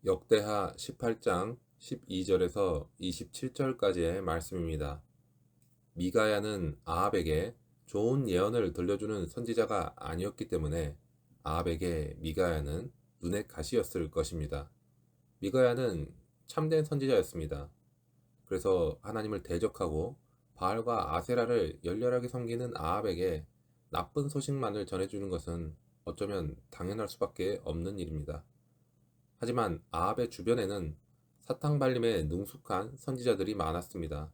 역대하 18장 12절에서 27절까지의 말씀입니다. 미가야는 아합에게 좋은 예언을 들려주는 선지자가 아니었기 때문에 아합에게 미가야는 눈의 가시였을 것입니다. 미가야는 참된 선지자였습니다. 그래서 하나님을 대적하고 바알과 아세라를 열렬하게 섬기는 아합에게 나쁜 소식만을 전해주는 것은 어쩌면 당연할 수밖에 없는 일입니다. 하지만 아합의 주변에는 사탕발림에 능숙한 선지자들이 많았습니다.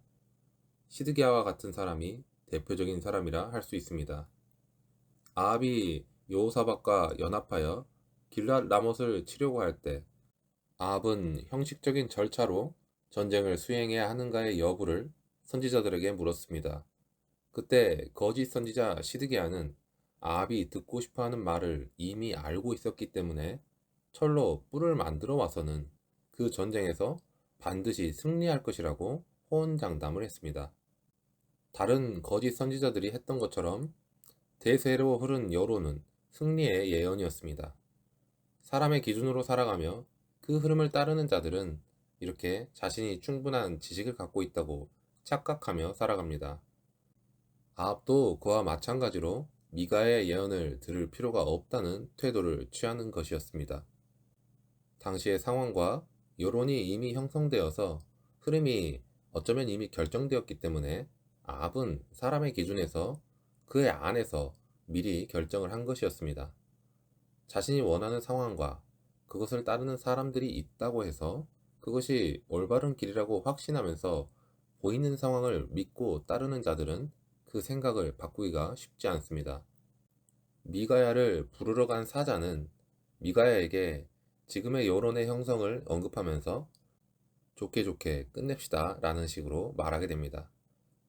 시드기야와 같은 사람이 대표적인 사람이라 할 수 있습니다. 아합이 여호사밧과 연합하여 길랏 라못을 치려고 할 때 아합은 형식적인 절차로 전쟁을 수행해야 하는가의 여부를 선지자들에게 물었습니다. 그때 거짓 선지자 시드기야는 아합이 듣고 싶어하는 말을 이미 알고 있었기 때문에 철로 뿔을 만들어 와서는 그 전쟁에서 반드시 승리할 것이라고 호언장담을 했습니다. 다른 거짓 선지자들이 했던 것처럼 대세로 흐른 여론은 승리의 예언이었습니다. 사람의 기준으로 살아가며 그 흐름을 따르는 자들은 이렇게 자신이 충분한 지식을 갖고 있다고 착각하며 살아갑니다. 아합도 그와 마찬가지로 미가의 예언을 들을 필요가 없다는 태도를 취하는 것이었습니다. 당시의 상황과 여론이 이미 형성되어서 흐름이 어쩌면 이미 결정되었기 때문에 아합은 사람의 기준에서 그의 안에서 미리 결정을 한 것이었습니다. 자신이 원하는 상황과 그것을 따르는 사람들이 있다고 해서 그것이 올바른 길이라고 확신하면서 보이는 상황을 믿고 따르는 자들은 그 생각을 바꾸기가 쉽지 않습니다. 미가야를 부르러 간 사자는 미가야에게 지금의 여론의 형성을 언급하면서 좋게 좋게 끝냅시다 라는 식으로 말하게 됩니다.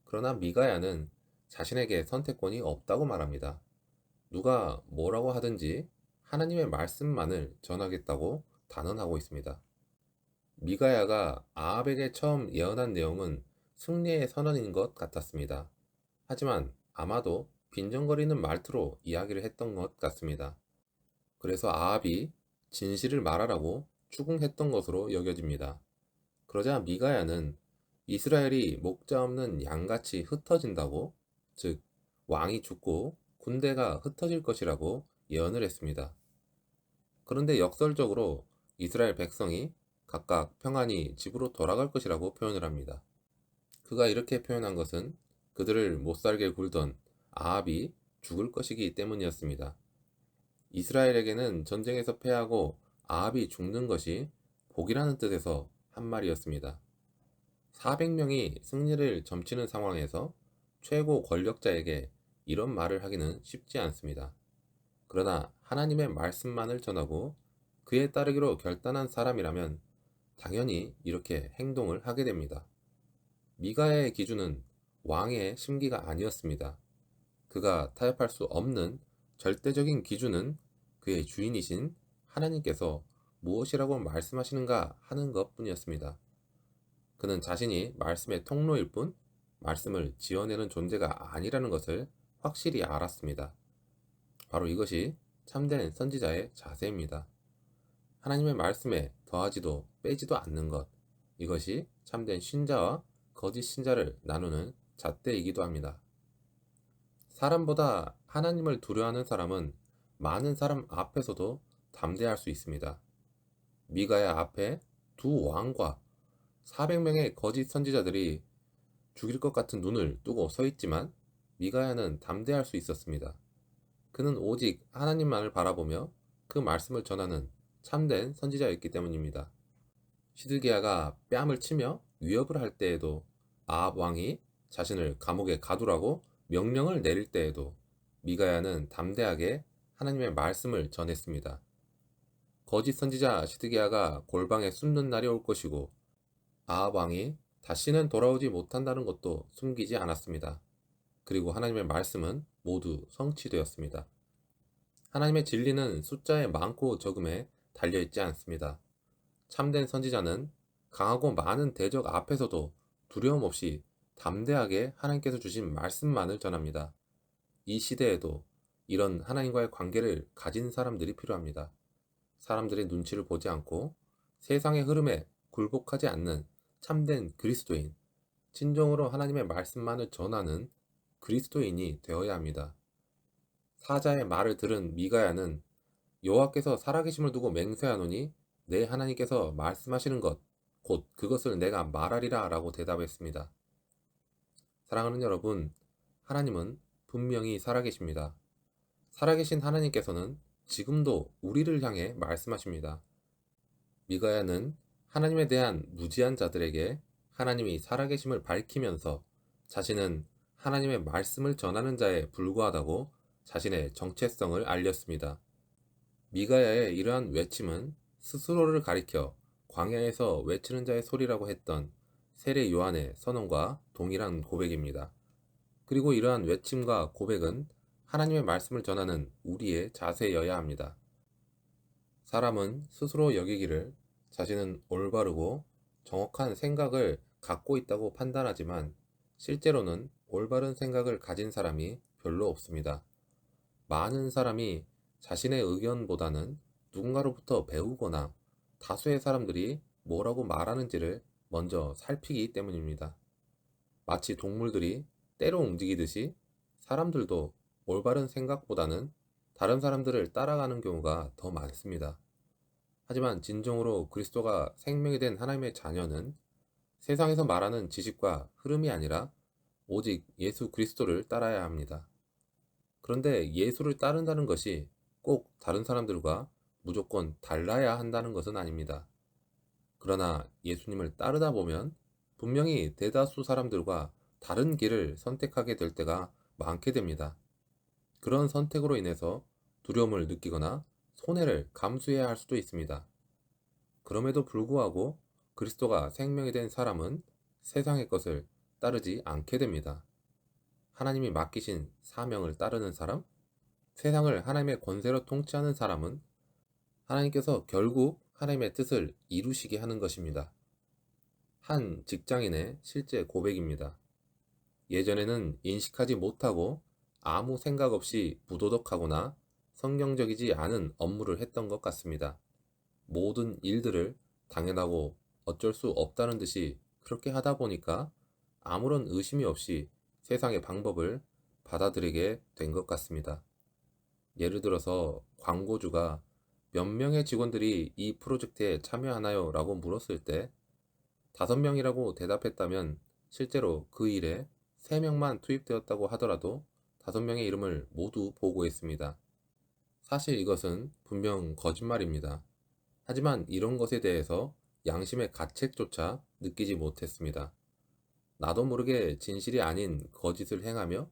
그러나 미가야는 자신에게 선택권이 없다고 말합니다. 누가 뭐라고 하든지 하나님의 말씀만을 전하겠다고 단언하고 있습니다. 미가야가 아합에게 처음 예언한 내용은 승리의 선언인 것 같았습니다. 하지만 아마도 빈정거리는 말투로 이야기를 했던 것 같습니다. 그래서 아합이 진실을 말하라고 추궁했던 것으로 여겨집니다. 그러자 미가야는 이스라엘이 목자 없는 양같이 흩어진다고, 즉 왕이 죽고 군대가 흩어질 것이라고 예언을 했습니다. 그런데 역설적으로 이스라엘 백성이 각각 평안히 집으로 돌아갈 것이라고 표현을 합니다. 그가 이렇게 표현한 것은 그들을 못살게 굴던 아합이 죽을 것이기 때문이었습니다. 이스라엘에게는 전쟁에서 패하고 아합이 죽는 것이 복이라는 뜻에서 한 말이었습니다. 400명이 승리를 점치는 상황에서 최고 권력자에게 이런 말을 하기는 쉽지 않습니다. 그러나 하나님의 말씀만을 전하고 그에 따르기로 결단한 사람이라면 당연히 이렇게 행동을 하게 됩니다. 미가야의 기준은 왕의 심기가 아니었습니다. 그가 타협할 수 없는 절대적인 기준은 그의 주인이신 하나님께서 무엇이라고 말씀하시는가 하는 것 뿐이었습니다. 그는 자신이 말씀의 통로일 뿐 말씀을 지어내는 존재가 아니라는 것을 확실히 알았습니다. 바로 이것이 참된 선지자의 자세입니다. 하나님의 말씀에 더하지도 빼지도 않는 것, 이것이 참된 신자와 거짓 신자를 나누는 잣대이기도 합니다. 사람보다 하나님을 두려워하는 사람은 많은 사람 앞에서도 담대할 수 있습니다. 미가야 앞에 두 왕과 400명의 거짓 선지자들이 죽일 것 같은 눈을 뜨고 서 있지만 미가야는 담대할 수 있었습니다. 그는 오직 하나님만을 바라보며 그 말씀을 전하는 참된 선지자였기 때문입니다. 시드기야가 뺨을 치며 위협을 할 때에도, 아합 왕이 자신을 감옥에 가두라고 명령을 내릴 때에도 미가야는 담대하게 하나님의 말씀을 전했습니다. 거짓 선지자 시드기야가 골방에 숨는 날이 올 것이고 아합 왕이 다시는 돌아오지 못한다는 것도 숨기지 않았습니다. 그리고 하나님의 말씀은 모두 성취되었습니다. 하나님의 진리는 숫자의 많고 적음에 달려있지 않습니다. 참된 선지자는 강하고 많은 대적 앞에서도 두려움 없이 담대하게 하나님께서 주신 말씀만을 전합니다. 이 시대에도 이런 하나님과의 관계를 가진 사람들이 필요합니다. 사람들의 눈치를 보지 않고 세상의 흐름에 굴복하지 않는 참된 그리스도인, 진정으로 하나님의 말씀만을 전하는 그리스도인이 되어야 합니다. 사자의 말을 들은 미가야는 여호와께서 살아계심을 두고 맹세하노니 내 하나님께서 말씀하시는 것, 곧 그것을 내가 말하리라 라고 대답했습니다. 사랑하는 여러분, 하나님은 분명히 살아계십니다. 살아계신 하나님께서는 지금도 우리를 향해 말씀하십니다. 미가야는 하나님에 대한 무지한 자들에게 하나님이 살아계심을 밝히면서 자신은 하나님의 말씀을 전하는 자에 불과하다고 자신의 정체성을 알렸습니다. 미가야의 이러한 외침은 스스로를 가리켜 광야에서 외치는 자의 소리라고 했던 세례 요한의 선언과 동일한 고백입니다. 그리고 이러한 외침과 고백은 하나님의 말씀을 전하는 우리의 자세여야 합니다. 사람은 스스로 여기기를 자신은 올바르고 정확한 생각을 갖고 있다고 판단하지만 실제로는 올바른 생각을 가진 사람이 별로 없습니다. 많은 사람이 자신의 의견보다는 누군가로부터 배우거나 다수의 사람들이 뭐라고 말하는지를 먼저 살피기 때문입니다. 마치 동물들이 때로 움직이듯이 사람들도 올바른 생각보다는 다른 사람들을 따라가는 경우가 더 많습니다. 하지만 진정으로 그리스도가 생명이 된 하나님의 자녀는 세상에서 말하는 지식과 흐름이 아니라 오직 예수 그리스도를 따라야 합니다. 그런데 예수를 따른다는 것이 꼭 다른 사람들과 무조건 달라야 한다는 것은 아닙니다. 그러나 예수님을 따르다 보면 분명히 대다수 사람들과 다른 길을 선택하게 될 때가 많게 됩니다. 그런 선택으로 인해서 두려움을 느끼거나 손해를 감수해야 할 수도 있습니다. 그럼에도 불구하고 그리스도가 생명이 된 사람은 세상의 것을 따르지 않게 됩니다. 하나님이 맡기신 사명을 따르는 사람, 세상을 하나님의 권세로 통치하는 사람은 하나님께서 결국 하나님의 뜻을 이루시게 하는 것입니다. 한 직장인의 실제 고백입니다. 예전에는 인식하지 못하고 아무 생각 없이 부도덕하거나 성경적이지 않은 업무를 했던 것 같습니다. 모든 일들을 당연하고 어쩔 수 없다는 듯이 그렇게 하다 보니까 아무런 의심이 없이 세상의 방법을 받아들이게 된 것 같습니다. 예를 들어서 광고주가 몇 명의 직원들이 이 프로젝트에 참여하나요? 라고 물었을 때 5명이라고 대답했다면 실제로 그 일에 3명만 투입되었다고 하더라도 5명의 이름을 모두 보고했습니다. 사실 이것은 분명 거짓말입니다. 하지만 이런 것에 대해서 양심의 가책조차 느끼지 못했습니다. 나도 모르게 진실이 아닌 거짓을 행하며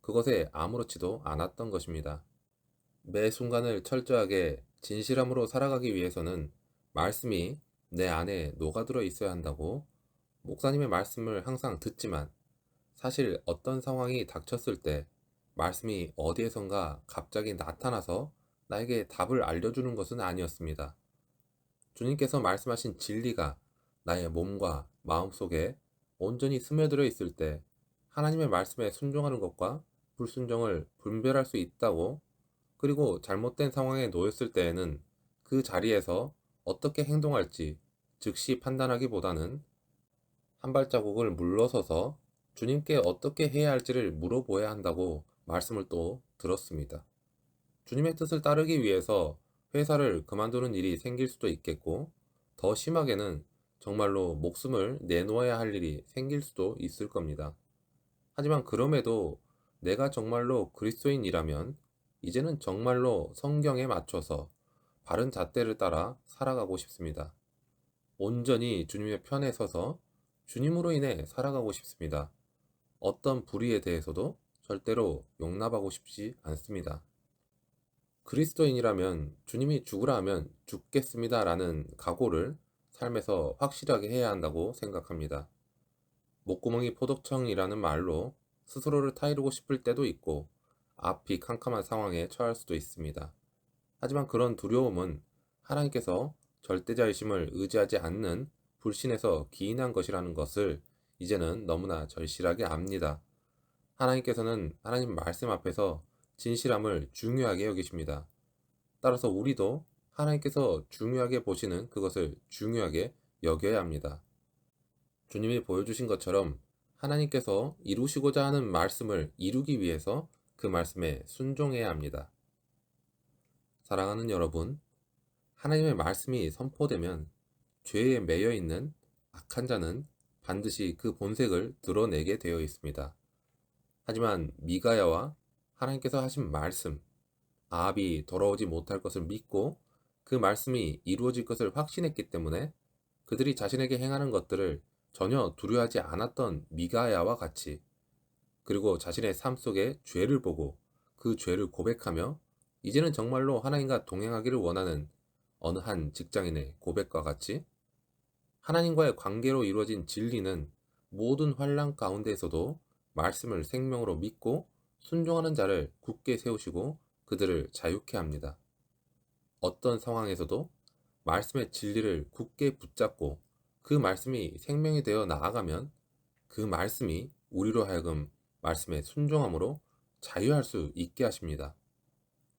그것에 아무렇지도 않았던 것입니다. 매 순간을 철저하게 진실함으로 살아가기 위해서는 말씀이 내 안에 녹아들어 있어야 한다고 목사님의 말씀을 항상 듣지만 사실 어떤 상황이 닥쳤을 때 말씀이 어디에선가 갑자기 나타나서 나에게 답을 알려주는 것은 아니었습니다. 주님께서 말씀하신 진리가 나의 몸과 마음 속에 온전히 스며들어 있을 때 하나님의 말씀에 순종하는 것과 불순종을 분별할 수 있다고, 그리고 잘못된 상황에 놓였을 때에는 그 자리에서 어떻게 행동할지 즉시 판단하기보다는 한 발자국을 물러서서 주님께 어떻게 해야 할지를 물어보아야 한다고 말씀을 또 들었습니다. 주님의 뜻을 따르기 위해서 회사를 그만두는 일이 생길 수도 있겠고, 더 심하게는 정말로 목숨을 내놓아야 할 일이 생길 수도 있을 겁니다. 하지만 그럼에도 내가 정말로 그리스도인이라면 이제는 정말로 성경에 맞춰서 바른 잣대를 따라 살아가고 싶습니다. 온전히 주님의 편에 서서 주님으로 인해 살아가고 싶습니다. 어떤 불의에 대해서도 절대로 용납하고 싶지 않습니다. 그리스도인이라면 주님이 죽으라 하면 죽겠습니다 라는 각오를 삶에서 확실하게 해야 한다고 생각합니다. 목구멍이 포도청이라는 말로 스스로를 타이르고 싶을 때도 있고 앞이 캄캄한 상황에 처할 수도 있습니다. 하지만 그런 두려움은 하나님께서 절대자이심을 의지하지 않는 불신에서 기인한 것이라는 것을 이제는 너무나 절실하게 압니다. 하나님께서는 하나님 말씀 앞에서 진실함을 중요하게 여기십니다. 따라서 우리도 하나님께서 중요하게 보시는 그것을 중요하게 여겨야 합니다. 주님이 보여주신 것처럼 하나님께서 이루시고자 하는 말씀을 이루기 위해서 그 말씀에 순종해야 합니다. 사랑하는 여러분, 하나님의 말씀이 선포되면 죄에 매여 있는 악한 자는 반드시 그 본색을 드러내게 되어 있습니다. 하지만 미가야와 하나님께서 하신 말씀, 아합이 돌아오지 못할 것을 믿고 그 말씀이 이루어질 것을 확신했기 때문에 그들이 자신에게 행하는 것들을 전혀 두려워하지 않았던 미가야와 같이, 그리고 자신의 삶 속에 죄를 보고 그 죄를 고백하며 이제는 정말로 하나님과 동행하기를 원하는 어느 한 직장인의 고백과 같이, 하나님과의 관계로 이루어진 진리는 모든 환난 가운데에서도 말씀을 생명으로 믿고 순종하는 자를 굳게 세우시고 그들을 자유케 합니다. 어떤 상황에서도 말씀의 진리를 굳게 붙잡고 그 말씀이 생명이 되어 나아가면 그 말씀이 우리로 하여금 말씀에 순종함으로 자유할 수 있게 하십니다.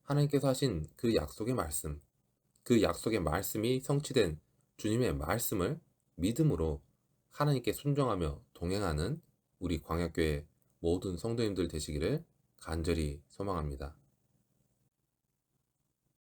하나님께서 하신 그 약속의 말씀, 그 약속의 말씀이 성취된 주님의 말씀을 믿음으로 하나님께 순종하며 동행하는 우리 광약교회 모든 성도님들 되시기를 간절히 소망합니다.